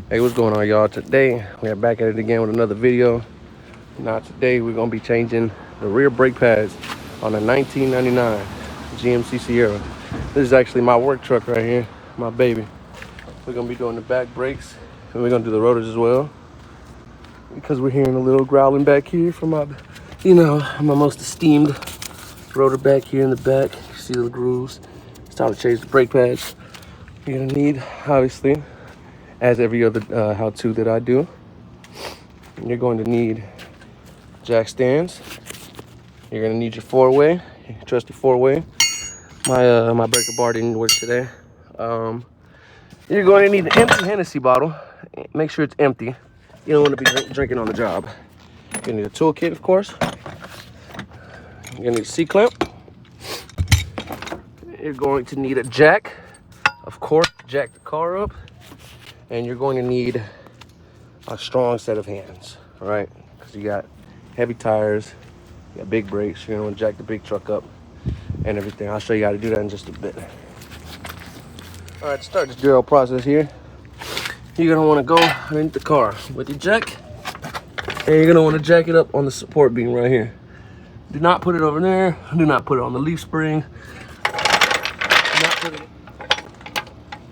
Hey, what's going on, y'all? Today we are back at it again with another video. Now today we're gonna be changing the rear brake pads on a 1999 GMC Sierra. This is actually my work truck right here, my baby. We're gonna be doing the back brakes and we're gonna do the rotors as well, because we're hearing a little growling back here from my most esteemed rotor back here in the back. You see the grooves. It's time to change the brake pads. You're gonna need, obviously, as every other how-to that I do, you're going to need jack stands. You're gonna need your four-way, your trusty four-way. My breaker bar didn't work today. You're going to need an empty Hennessy bottle. Make sure it's empty. You don't want to be drinking on the job. You're gonna need a toolkit, of course. You're gonna need a C-clamp. You're going to need a jack, of course, to jack the car up. And you're going to need a strong set of hands, all right? Because you got heavy tires, you got big brakes. You're gonna want to jack the big truck up and everything. I'll show you how to do that in just a bit. All right, to start this drill process here, you're gonna want to go underneath the car with your jack, and you're gonna want to jack it up on the support beam right here. Do not put it over there. Do not put it on the leaf spring. Do not put it.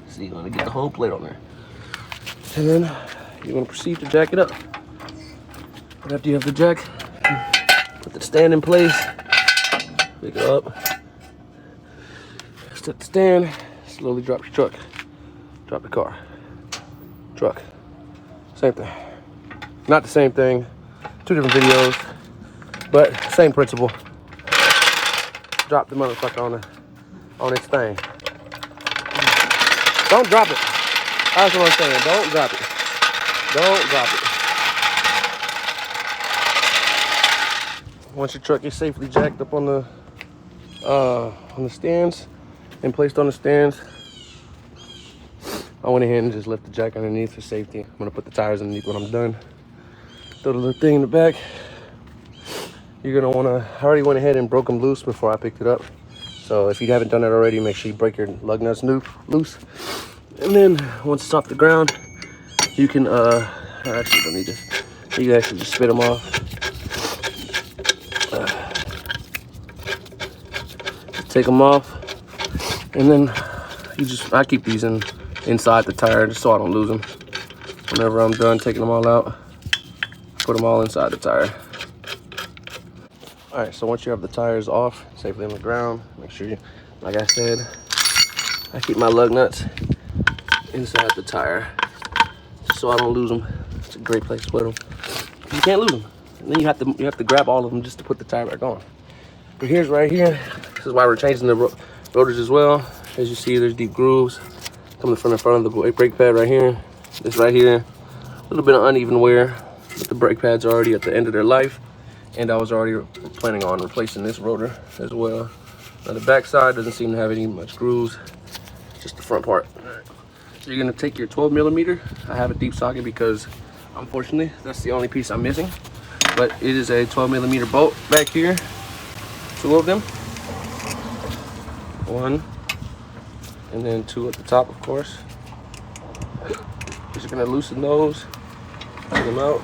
See, you want to get the whole plate on there. And then you're going to proceed to jack it up. And after you have the jack, put the stand in place, pick it up, set the stand, slowly drop your truck, drop the car, truck, same thing. Not the same thing, two different videos, but same principle. Drop the motherfucker on its thing. Don't drop it. That's what I'm saying. Don't drop it. Don't drop it. Once your truck is safely jacked up on the stands and placed on the stands, I went ahead and just left the jack underneath for safety. I'm gonna put the tires underneath when I'm done. Throw the little thing in the back. You're gonna wanna, I already went ahead and broke them loose before I picked it up. So if you haven't done that already, make sure you break your lug nuts loose. And then once it's off the ground, you can, I actually don't need this. You can actually just spit them off. Just take them off. And then I keep these inside the tire just so I don't lose them. Whenever I'm done taking them all out, put them all inside the tire. All right, so once you have the tires off, safely on the ground, make sure you, like I said, I keep my lug nuts inside the tire so I don't lose them. It's a great place to put them. You can't lose them. And then you have to grab all of them just to put the tire back on. But here's right here. This is why we're changing the rotors as well. As you see, there's deep grooves coming from the front of the brake pad right here. This right here, a little bit of uneven wear, but the brake pads are already at the end of their life, and I was already planning on replacing this rotor as well. Now the back side doesn't seem to have any much grooves, just the front part. So you're gonna take your 12mm. I have a deep socket because unfortunately that's the only piece I'm missing. But it is a 12mm bolt back here. Two of them. One, and then two at the top, of course. Just gonna loosen those, take them out,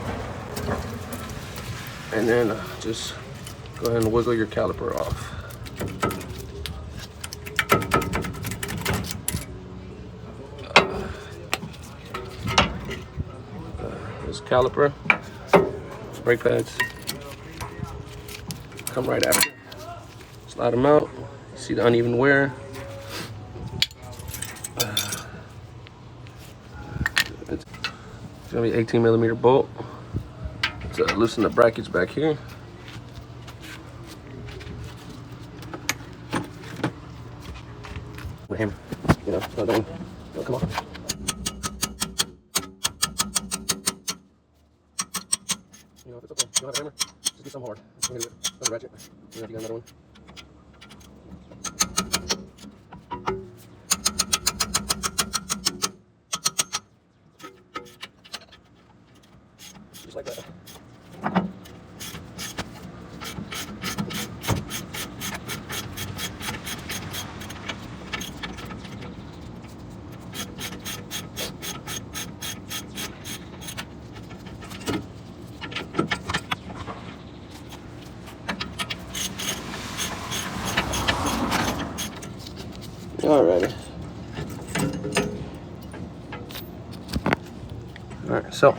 and then just go ahead and wiggle your caliper off. This caliper, brake pads come right after. Slide them out. See the uneven wear. It's gonna be 18mm bolt to loosen the brackets back here. With him, so don't come on. If it's okay, you don't have a hammer, just get some hard. Just hit it with a ratchet. If you got another one. Just like that. Alright, so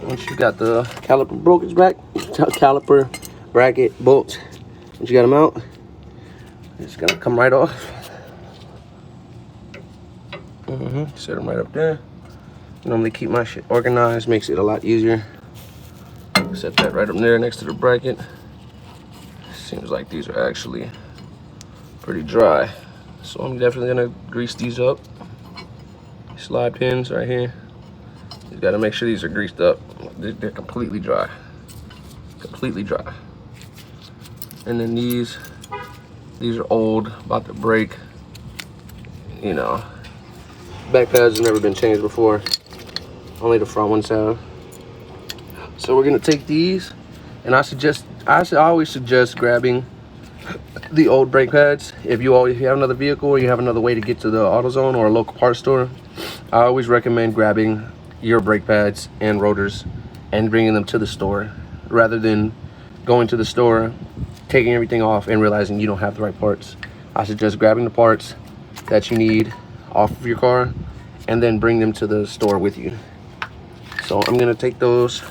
once you got the caliper caliper, bracket, bolts, once you got them out, it's gonna come right off. Set them right up there. Normally keep my shit organized, makes it a lot easier. Set that right up there next to the bracket. Seems like these are actually pretty dry, so I'm definitely gonna grease these up. Slide pins right here. You gotta make sure these are greased up. They're completely dry. Completely dry. And then these are old, about to break. You know, back pads have never been changed before. Only the front ones have. So we're gonna take these, and I always suggest grabbing the old brake pads. If you have another vehicle or you have another way to get to the AutoZone or a local parts store, I always recommend grabbing your brake pads and rotors and bringing them to the store, rather than going to the store, taking everything off and realizing you don't have the right parts. I suggest grabbing the parts that you need off of your car and then bring them to the store with you. So I'm gonna take those,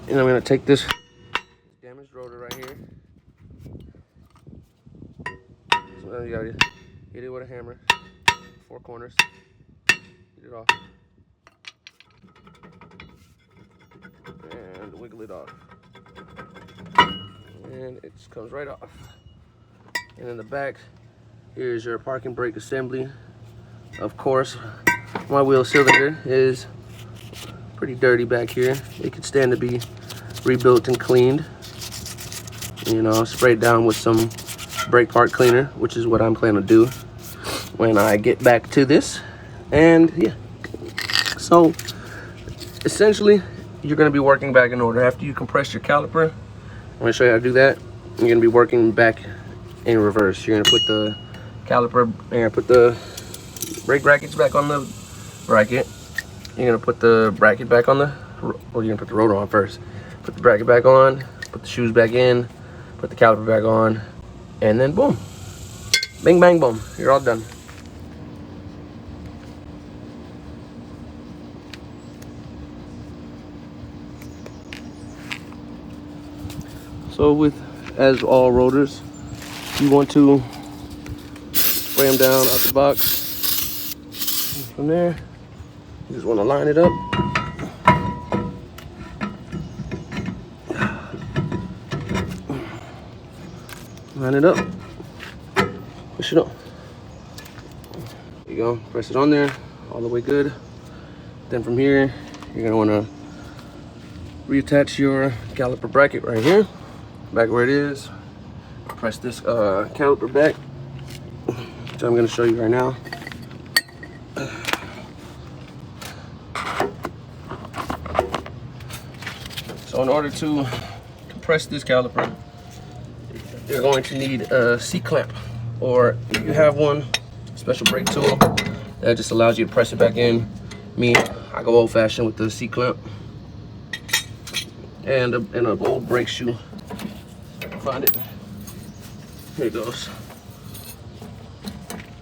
and I'm gonna take this damaged rotor right here. So you gotta hit it with a hammer, 4 corners, get it off, and wiggle it off, and it just comes right off. And in the back, here's your parking brake assembly. Of course, my wheel cylinder is pretty dirty back here. It could stand to be rebuilt and cleaned. You know, sprayed down with some brake part cleaner, which is what I'm planning to do when I get back to this. And yeah, so essentially you're going to be working back in order. After you compress your caliper, I'm going to show you how to do that. You're going to be working back in reverse. You're going to put the caliper, you're going to put the brake brackets back on the bracket. You're going to put the bracket back on the, well, you're going to put the rotor on first. Put the bracket back on, put the shoes back in, put the caliper back on, and then boom. Bing, bang, boom. You're all done. So as all rotors, you want to spray them down out the box. From there, you just want to line it up. Line it up. Push it up. There you go. Press it on there, all the way good. Then from here, you're gonna want to reattach your caliper bracket right here, back where it is. Press this caliper back, which I'm gonna show you right now. So in order to compress this caliper, you're going to need a C-clamp, or if you have one, special brake tool that just allows you to press it back in. Me, I go old-fashioned with the C-clamp and an old brake shoe. I can find it. Here it goes.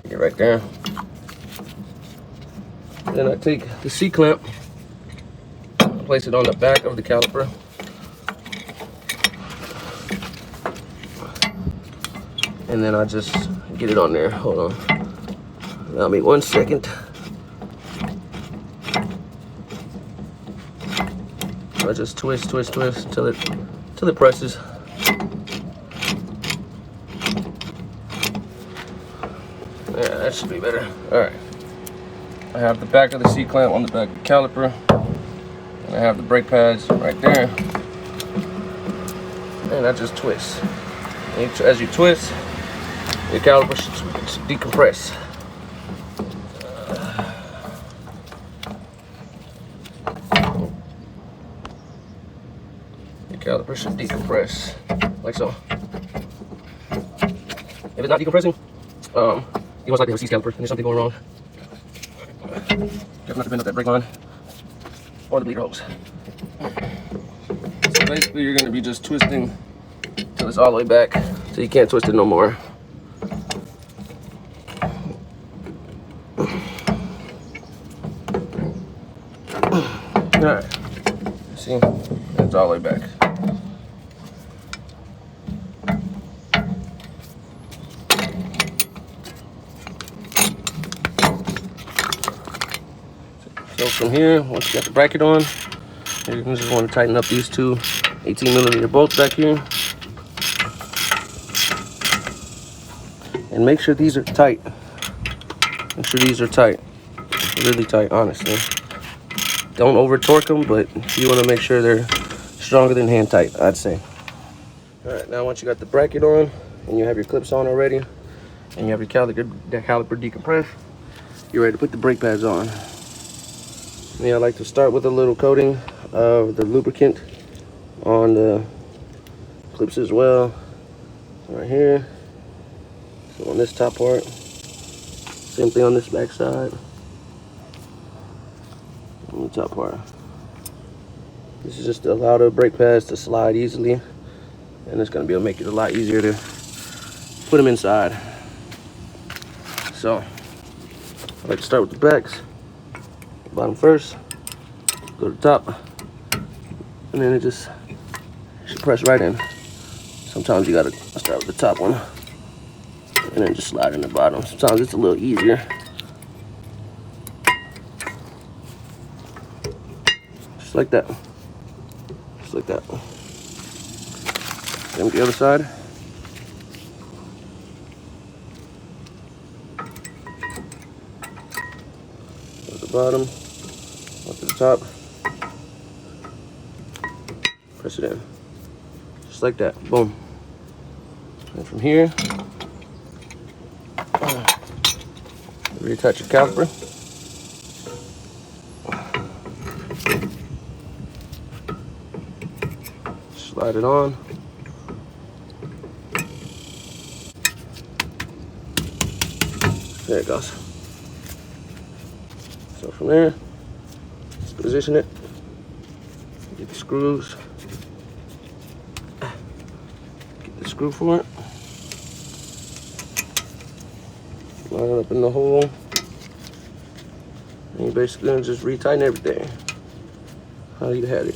Get right there. Then I take the C-clamp, place it on the back of the caliper. And then I just get it on there. Hold on. Allow me 1 second. I just twist till it presses. Yeah, that should be better. All right. I have the back of the C-clamp on the back of the caliper, and I have the brake pads right there. And I just twist. As you twist, your caliper should decompress. Your caliper should decompress, like so. If it's not decompressing, you most likely have a seized caliper and there's something going wrong. Careful not to bend up that brake line or the bleeder hose. So basically, you're going to be just twisting till it's all the way back, so you can't twist it no more. Alright, see, it's all the way back. So from here, once you got the bracket on, you just want to tighten up these two 18mm bolts back here. And make sure these are tight. Make sure these are tight. Really tight, honestly. Don't over torque them, but you want to make sure they're stronger than hand tight, I'd say. All right, now once you got the bracket on and you have your clips on already and you have your caliper decompressed, you're ready to put the brake pads on. Yeah, I like to start with a little coating of the lubricant on the clips as well. Right here. So on this top part, same thing on this back side. On the top part. This is just to allow the brake pads to slide easily, and it's going to be able to make it a lot easier to put them inside. So I like to start with the backs, bottom first, go to the top, and then it just should press right in. Sometimes you got to start with the top one and then just slide in the bottom. Sometimes it's a little easier. Just like that. Just like that. Same with the other side. Go to the bottom, up to the top. Press it in. Just like that. Boom. And from here, reattach your caliper. Slide it on. There it goes. So from there, just position it. Get the screws. Get the screw for it. Line it up in the hole. And you basically gonna just retighten everything. How you had it.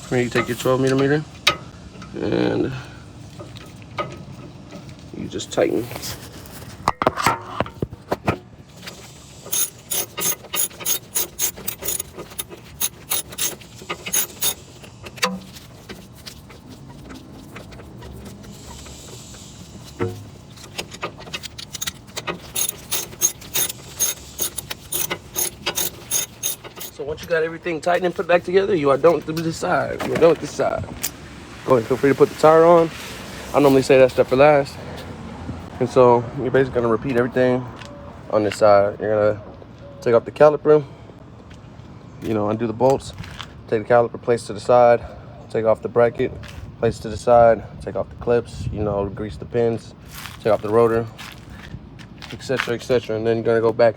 From here you take your 12mm and you just tighten. So once you got everything tightened and put back together, you are done with this side. You are done with this side. Go ahead, feel free to put the tire on. I normally say that stuff for last. And so you're basically gonna repeat everything on this side. You're gonna take off the caliper, you know, undo the bolts, take the caliper, place to the side, take off the bracket, place to the side, take off the clips, you know, grease the pins, take off the rotor, etc., etc. And then you're gonna go back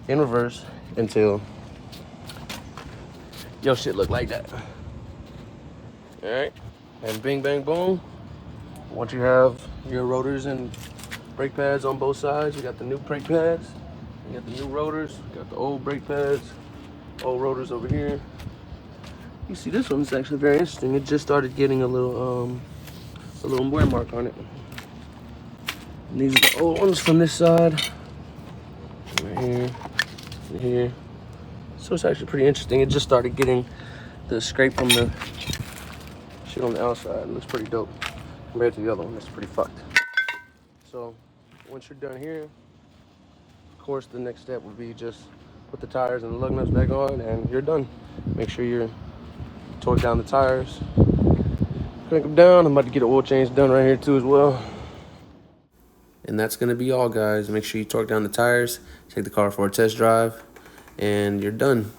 in reverse until your shit look like that. All right, and bing, bang, boom. Once you have your rotors and brake pads on both sides, you got the new brake pads, you got the new rotors, you got the old brake pads, old rotors over here. You see, this one's actually very interesting. It just started getting a little wear mark on it. And these are the old ones from this side, right here, and here. So it's actually pretty interesting. It just started getting the scrape from the shit on the outside. It looks pretty dope compared to the other one. That's pretty fucked. So once you're done here, of course, the next step would be just put the tires and the lug nuts back on, and you're done. Make sure you're torque down the tires, crank them down. I'm about to get an oil change done right here too as well. And that's gonna be all, guys. Make sure you torque down the tires, take the car for a test drive, and you're done.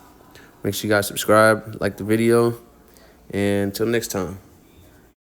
Make sure you guys subscribe, like the video, and until next time.